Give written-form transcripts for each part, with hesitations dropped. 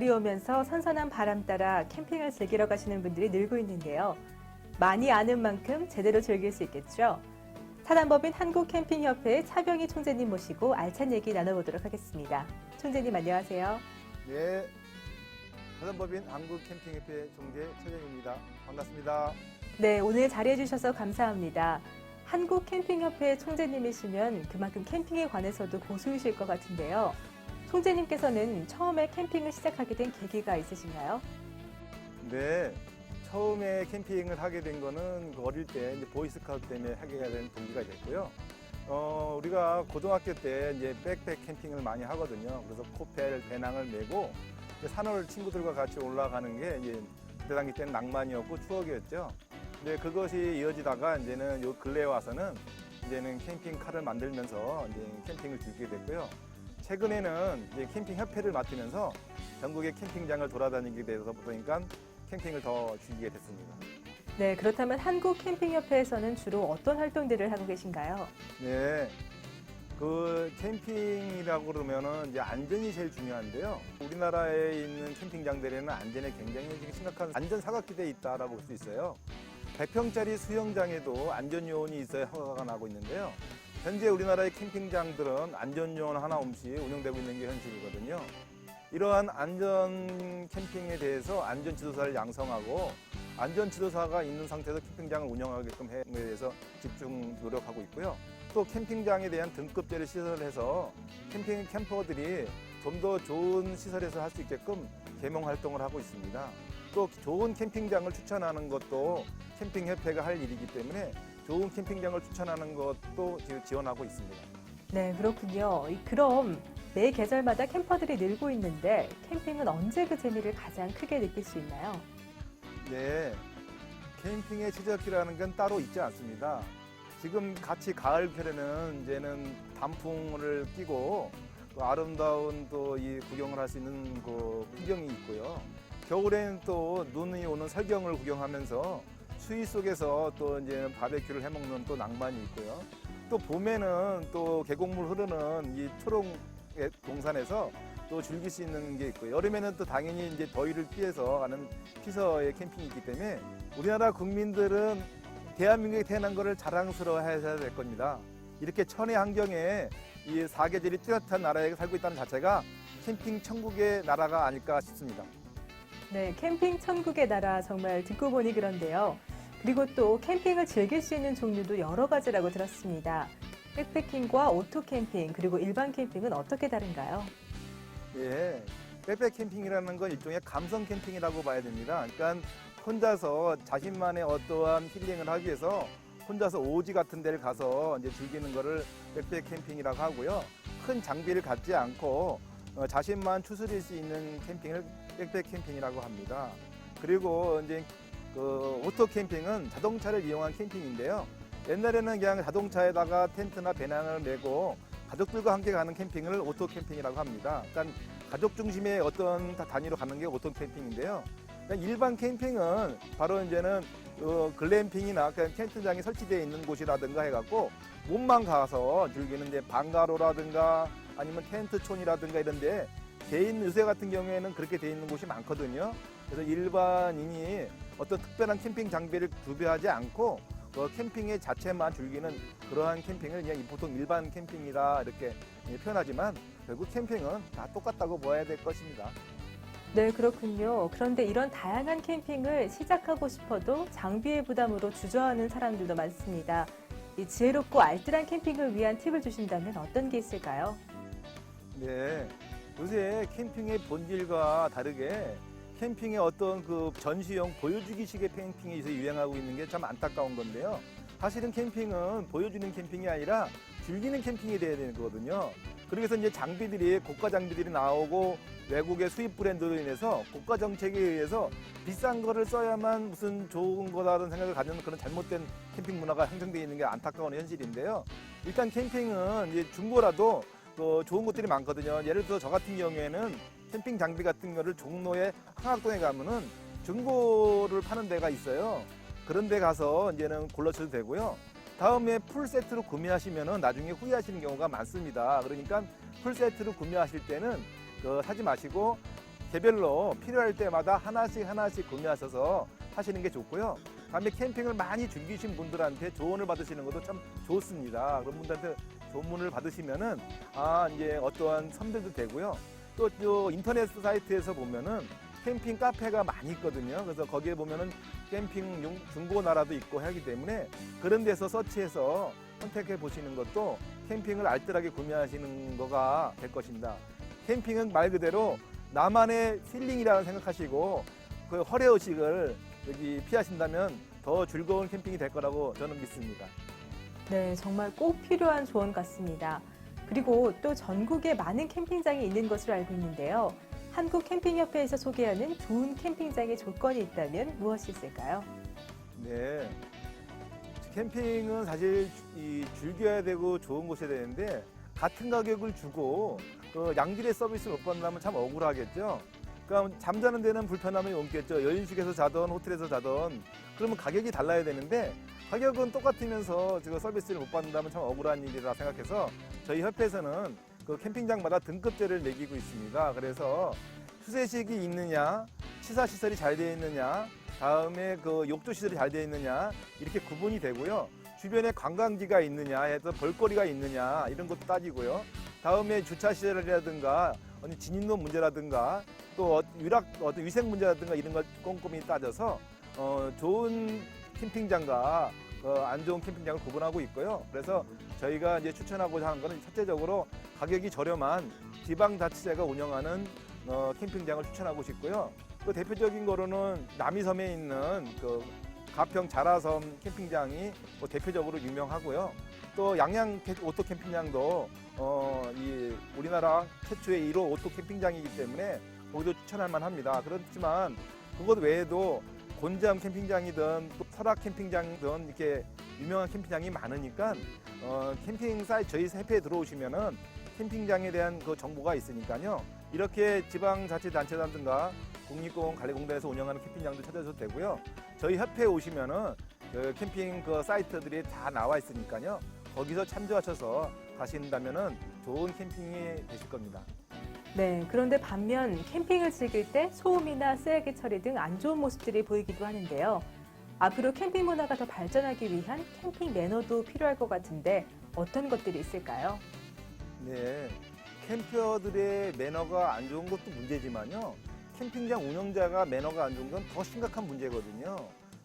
비 오면서 선선한 바람 따라 캠핑을 즐기러 가시는 분들이 늘고 있는데요. 많이 아는 만큼 제대로 즐길 수 있겠죠? 사단법인 한국캠핑협회 차병희 총재님 모시고 알찬 얘기 나눠보도록 하겠습니다. 총재님 안녕하세요. 네, 사단법인 한국캠핑협회 총재 최정입니다. 반갑습니다. 네, 오늘 자리해 주셔서 감사합니다. 한국캠핑협회 총재님이시면 그만큼 캠핑에 관해서도 고수이실 것 같은데요. 총재님께서는 처음에 캠핑을 시작하게 된 계기가 있으신가요? 네, 처음에 캠핑을 하게 된 거는 어릴 때 이제 보이스카우트 때문에 하게 된 동기가 됐고요. 우리가 고등학교 때 이제 백팩 캠핑을 많이 하거든요. 그래서 코펠, 배낭을 메고 산을 친구들과 같이 올라가는 게 이제 그때 당시 때는 낭만이었고 추억이었죠. 근데 그것이 이어지다가 이제는 요 근래에 와서는 이제는 캠핑카를 만들면서 이제 캠핑을 즐기게 됐고요. 최근에는 이제 캠핑 협회를 맡으면서 전국의 캠핑장을 돌아다니게 되다 보니까 캠핑을 더 즐기게 됐습니다. 네, 그렇다면 한국캠핑협회에서는 주로 어떤 활동들을 하고 계신가요? 네, 그 캠핑이라고 그러면은 이제 안전이 제일 중요한데요. 우리나라에 있는 캠핑장들에는 안전에 굉장히 심각한 안전 사각지대에 있다라고 볼 수 있어요. 100평짜리 수영장에도 안전요원이 있어야 허가가 나고 있는데요. 현재 우리나라의 캠핑장들은 안전요원 하나 없이 운영되고 있는 게 현실이거든요. 이러한 안전 캠핑에 대해서 안전지도사를 양성하고 안전지도사가 있는 상태에서 캠핑장을 운영하게끔 해 대해서 집중 노력하고 있고요. 또 캠핑장에 대한 등급제를 시설해서 캠핑 캠퍼들이 좀 더 좋은 시설에서 할 수 있게끔 계몽 활동을 하고 있습니다. 또 좋은 캠핑장을 추천하는 것도 캠핑협회가 할 일이기 때문에 좋은 캠핑장을 추천하는 것도 지원하고 있습니다. 네, 그렇군요. 그럼 매 계절마다 캠퍼들이 늘고 있는데 캠핑은 언제 그 재미를 가장 크게 느낄 수 있나요? 네, 캠핑의 최적기라는 건 따로 있지 않습니다. 지금 같이 가을철에는 이제는 단풍을 끼고 또 아름다운 또 이 구경을 할 수 있는 그 풍경이 있고요. 겨울에는 또 눈이 오는 설경을 구경하면서 추위 속에서 또 이제 바베큐를 해먹는 또 낭만이 있고요. 또 봄에는 또 계곡물 흐르는 이 초록 동산에서 또 즐길 수 있는 게 있고요. 여름에는 또 당연히 이제 더위를 피해서 하는 피서의 캠핑이 있기 때문에 우리나라 국민들은 대한민국에 태어난 것을 자랑스러워 해야 될 겁니다. 이렇게 천혜 환경에 이 사계절이 뚜렷한 나라에 살고 있다는 자체가 캠핑 천국의 나라가 아닐까 싶습니다. 네, 캠핑 천국의 나라 정말 듣고 보니 그런데요. 그리고 또 캠핑을 즐길 수 있는 종류도 여러 가지라고 들었습니다. 백패킹과 오토 캠핑 그리고 일반 캠핑은 어떻게 다른가요? 예, 백팩 캠핑이라는 건 일종의 감성 캠핑이라고 봐야 됩니다. 그러니까 혼자서 자신만의 어떠한 힐링을 하기 위해서 혼자서 오지 같은 데를 가서 이제 즐기는 거를 백팩 캠핑이라고 하고요. 큰 장비를 갖지 않고 자신만 추스릴 수 있는 캠핑을 백팩 캠핑이라고 합니다. 그리고 이제 그 오토 캠핑은 자동차를 이용한 캠핑인데요. 옛날에는 그냥 자동차에다가 텐트나 배낭을 메고 가족들과 함께 가는 캠핑을 오토 캠핑이라고 합니다. 그러니까 가족 중심의 어떤 단위로 가는 게 오토 캠핑인데요. 그러니까 일반 캠핑은 바로 이제는 글램핑이나 텐트장이 설치되어 있는 곳이라든가 해갖고 몸만 가서 즐기는 이제 방가로라든가 아니면 텐트촌이라든가 이런데 개인 요새 같은 경우에는 그렇게 되어 있는 곳이 많거든요. 그래서 일반인이 어떤 특별한 캠핑 장비를 구비하지 않고 그 캠핑의 자체만 즐기는 그러한 캠핑을 그냥 보통 일반 캠핑이다 이렇게 표현하지만 결국 캠핑은 다 똑같다고 보아야 될 것입니다. 네, 그렇군요. 그런데 이런 다양한 캠핑을 시작하고 싶어도 장비의 부담으로 주저하는 사람들도 많습니다. 이 지혜롭고 알뜰한 캠핑을 위한 팁을 주신다면 어떤 게 있을까요? 네, 요새 캠핑의 본질과 다르게 캠핑의 어떤 그 전시용 보여주기식의 캠핑이 요새 유행하고 있는 게 참 안타까운 건데요. 사실은 캠핑은 보여주는 캠핑이 아니라 즐기는 캠핑이 돼야 되는 거거든요. 그래서 이제 장비들이 고가 장비들이 나오고 외국의 수입 브랜드로 인해서 고가 정책에 의해서 비싼 거를 써야만 무슨 좋은 거다라는 생각을 가지는 그런 잘못된 캠핑 문화가 형성되어 있는 게 안타까운 현실인데요. 일단 캠핑은 이제 중고라도 또 좋은 것들이 많거든요. 예를 들어 저 같은 경우에는 캠핑 장비 같은 거를 종로에 한학동에 가면은 중고를 파는 데가 있어요. 그런 데 가서 이제는 골라셔도 되고요. 다음에 풀 세트로 구매하시면은 나중에 후회하시는 경우가 많습니다. 그러니까 풀 세트로 구매하실 때는 사지 마시고 개별로 필요할 때마다 하나씩 구매하셔서 하시는 게 좋고요. 다음에 캠핑을 많이 즐기신 분들한테 조언을 받으시는 것도 참 좋습니다. 그런 분들한테 조언을 받으시면은 이제 어떠한 선별도 되고요. 또 인터넷 사이트에서 보면은 캠핑 카페가 많이 있거든요. 그래서 거기에 보면은 캠핑용 중고나라도 있고 하기 때문에 그런 데서 서치해서 선택해 보시는 것도 캠핑을 알뜰하게 구매하시는 거가 될 것입니다. 캠핑은 말 그대로 나만의 힐링이라고 생각하시고 그 허례의식을 여기 피하신다면 더 즐거운 캠핑이 될 거라고 저는 믿습니다. 네, 정말 꼭 필요한 조언 같습니다. 그리고 또 전국에 많은 캠핑장이 있는 것으로 알고 있는데요. 한국캠핑협회에서 소개하는 좋은 캠핑장의 조건이 있다면 무엇이 있을까요? 네. 캠핑은 사실 즐겨야 되고 좋은 곳이 되는데 같은 가격을 주고 그 양질의 서비스를 못 받는다면 참 억울하겠죠. 그러니까 잠자는 데는 불편함이 없겠죠. 여인숙에서 자던 호텔에서 자던 그러면 가격이 달라야 되는데 가격은 똑같으면서 지금 서비스를 못 받는다면 참 억울한 일이라 생각해서 저희 협회에서는 그 캠핑장마다 등급제를 매기고 있습니다. 그래서 수세식이 있느냐, 치사시설이 잘 되어 있느냐, 다음에 그 욕조시설이 잘 되어 있느냐 이렇게 구분이 되고요. 주변에 관광지가 있느냐 해서 볼거리가 있느냐 이런 것도 따지고요. 다음에 주차시설이라든가 진입로 문제라든가 또 어떤 위생 문제라든가 이런 걸 꼼꼼히 따져서 좋은 캠핑장과 안 좋은 캠핑장을 구분하고 있고요. 그래서 저희가 이제 추천하고자 하는 것은 첫째적으로 가격이 저렴한 지방자치제가 운영하는 캠핑장을 추천하고 싶고요. 또 대표적인 거로는 남이섬에 있는 그 가평 자라섬 캠핑장이 대표적으로 유명하고요. 또 양양 오토 캠핑장도 이 우리나라 최초의 1호 오토 캠핑장이기 때문에 거기도 추천할 만합니다. 그렇지만 그것 외에도 곤잠 캠핑장이든 또 설악 캠핑장이든 이렇게 유명한 캠핑장이 많으니까 캠핑 사이트 저희 협회에 들어오시면은 캠핑장에 대한 그 정보가 있으니까요. 이렇게 지방자치단체라든가 국립공원관리공단에서 운영하는 캠핑장도 찾아줘도 되고요. 저희 협회에 오시면은 그 캠핑 그 사이트들이 다 나와 있으니까요. 거기서 참조하셔서 가신다면은 좋은 캠핑이 되실 겁니다. 네, 그런데 반면 캠핑을 즐길 때 소음이나 쓰레기 처리 등 안 좋은 모습들이 보이기도 하는데요. 앞으로 캠핑 문화가 더 발전하기 위한 캠핑 매너도 필요할 것 같은데 어떤 것들이 있을까요? 네, 캠퍼들의 매너가 안 좋은 것도 문제지만요. 캠핑장 운영자가 매너가 안 좋은 건 더 심각한 문제거든요.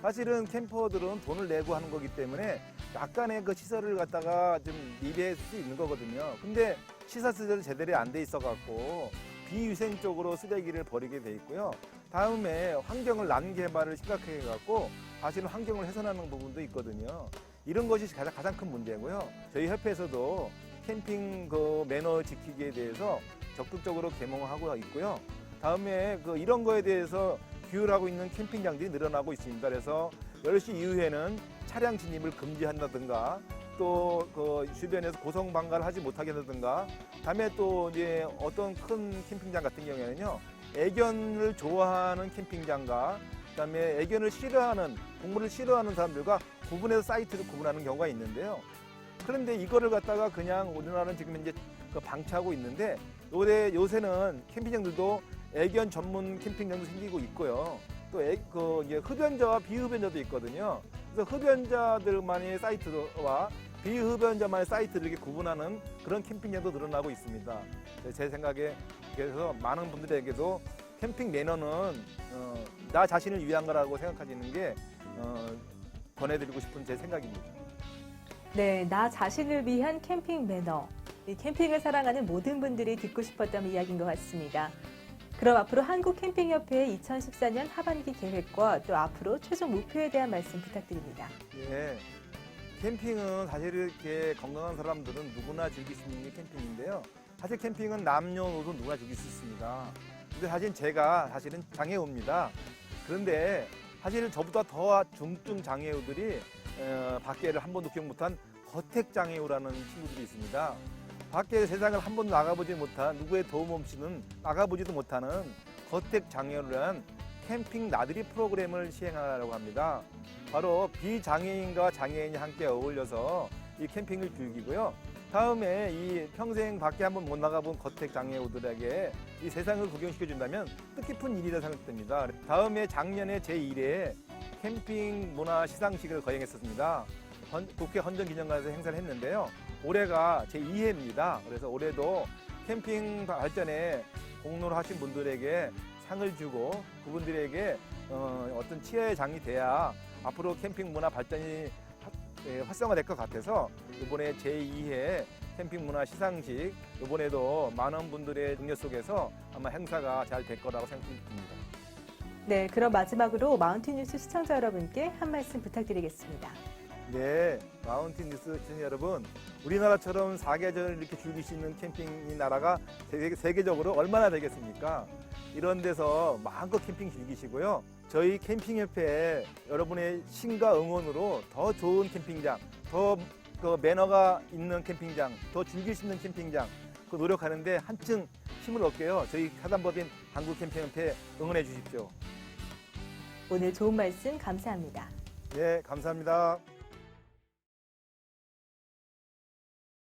사실은 캠퍼들은 돈을 내고 하는 거기 때문에 약간의 그 시설을 갖다가 좀 리배할 수 있는 거거든요. 근데 시설이 제대로 안 돼 있어 갖고 비위생적으로 쓰레기를 버리게 돼 있고요. 다음에 환경을 난개발을 심각하게 해갖고 사실은 환경을 훼손하는 부분도 있거든요. 이런 것이 가장 큰 문제고요. 저희 협회에서도 캠핑 그 매너 지키기에 대해서 적극적으로 계몽하고 있고요. 다음에 이런 거에 대해서 규율하고 있는 캠핑장들이 늘어나고 있습니다. 그래서 10시 이후에는 차량 진입을 금지한다든가 또 그 주변에서 고성방가를 하지 못하게 한다든가 다음에 또 이제 어떤 큰 캠핑장 같은 경우에는요. 애견을 좋아하는 캠핑장과 그다음에 애견을 싫어하는 동물을 싫어하는 사람들과 구분해서 사이트를 구분하는 경우가 있는데요. 그런데 이거를 갖다가 그냥 우리나라는 지금 이제 방치하고 있는데 요새는 캠핑장들도 애견 전문 캠핑장도 생기고 있고요. 또 이제 흡연자와 비흡연자도 있거든요. 그래서 흡연자들만의 사이트와 비흡연자만의 사이트를 이렇게 구분하는 그런 캠핑장도 늘어나고 있습니다. 제 생각에 그래서 많은 분들에게도 캠핑 매너는 나 자신을 위한 거라고 생각하시는 게 권해드리고 싶은 제 생각입니다. 네, 나 자신을 위한 캠핑 매너. 이 캠핑을 사랑하는 모든 분들이 듣고 싶었던 이야기인 것 같습니다. 그럼 앞으로 한국캠핑협회의 2014년 하반기 계획과 또 앞으로 최종 목표에 대한 말씀 부탁드립니다. 네, 캠핑은 사실 이렇게 건강한 사람들은 누구나 즐길 수 있는 게 캠핑인데요. 사실 캠핑은 남녀노소 누구나 즐길 수 있습니다. 근데 사실은 장애우입니다. 그런데 사실 저보다 더 중증 장애우들이 밖에를 한 번도 기억 못한 거택 장애우라는 친구들이 있습니다. 밖에 세상을 한 번도 나가보지 못한 누구의 도움 없이는 나가보지도 못하는 거택 장애우를 캠핑 나들이 프로그램을 시행하려고 합니다. 바로 비장애인과 장애인이 함께 어울려서 이 캠핑을 즐기고요. 다음에 이 평생 밖에 한번 못 나가본 거택 장애우들에게 이 세상을 구경시켜준다면 뜻깊은 일이라 생각됩니다. 다음에 작년에 제1회 캠핑 문화 시상식을 거행했었습니다. 국회 헌정기념관에서 행사를 했는데요. 올해가 제2회입니다. 그래서 올해도 캠핑 발전에 공로를 하신 분들에게 상을 주고 그분들에게 어떤 치여의 장이 돼야 앞으로 캠핑 문화 발전이 활성화될 것 같아서 이번에 제2회 캠핑 문화 시상식 이번에도 많은 분들의 능력 속에서 아마 행사가 잘 될 거라고 생각됩니다. 네, 그럼 마지막으로 마운틴 뉴스 시청자 여러분께 한 말씀 부탁드리겠습니다. 네, 마운틴 뉴스 시청자 여러분, 우리나라처럼 사계절을 이렇게 즐길 수 있는 캠핑 나라가 세계적으로 얼마나 되겠습니까? 이런 데서 마음껏 캠핑 즐기시고요. 저희 캠핑협회 여러분의 신과 응원으로 더 좋은 캠핑장, 더 매너가 있는 캠핑장, 더 즐길 수 있는 캠핑장 그 노력하는데 한층 힘을 얻게요. 저희 사단법인 한국캠핑협회 응원해 주십시오. 오늘 좋은 말씀 감사합니다. 네, 감사합니다.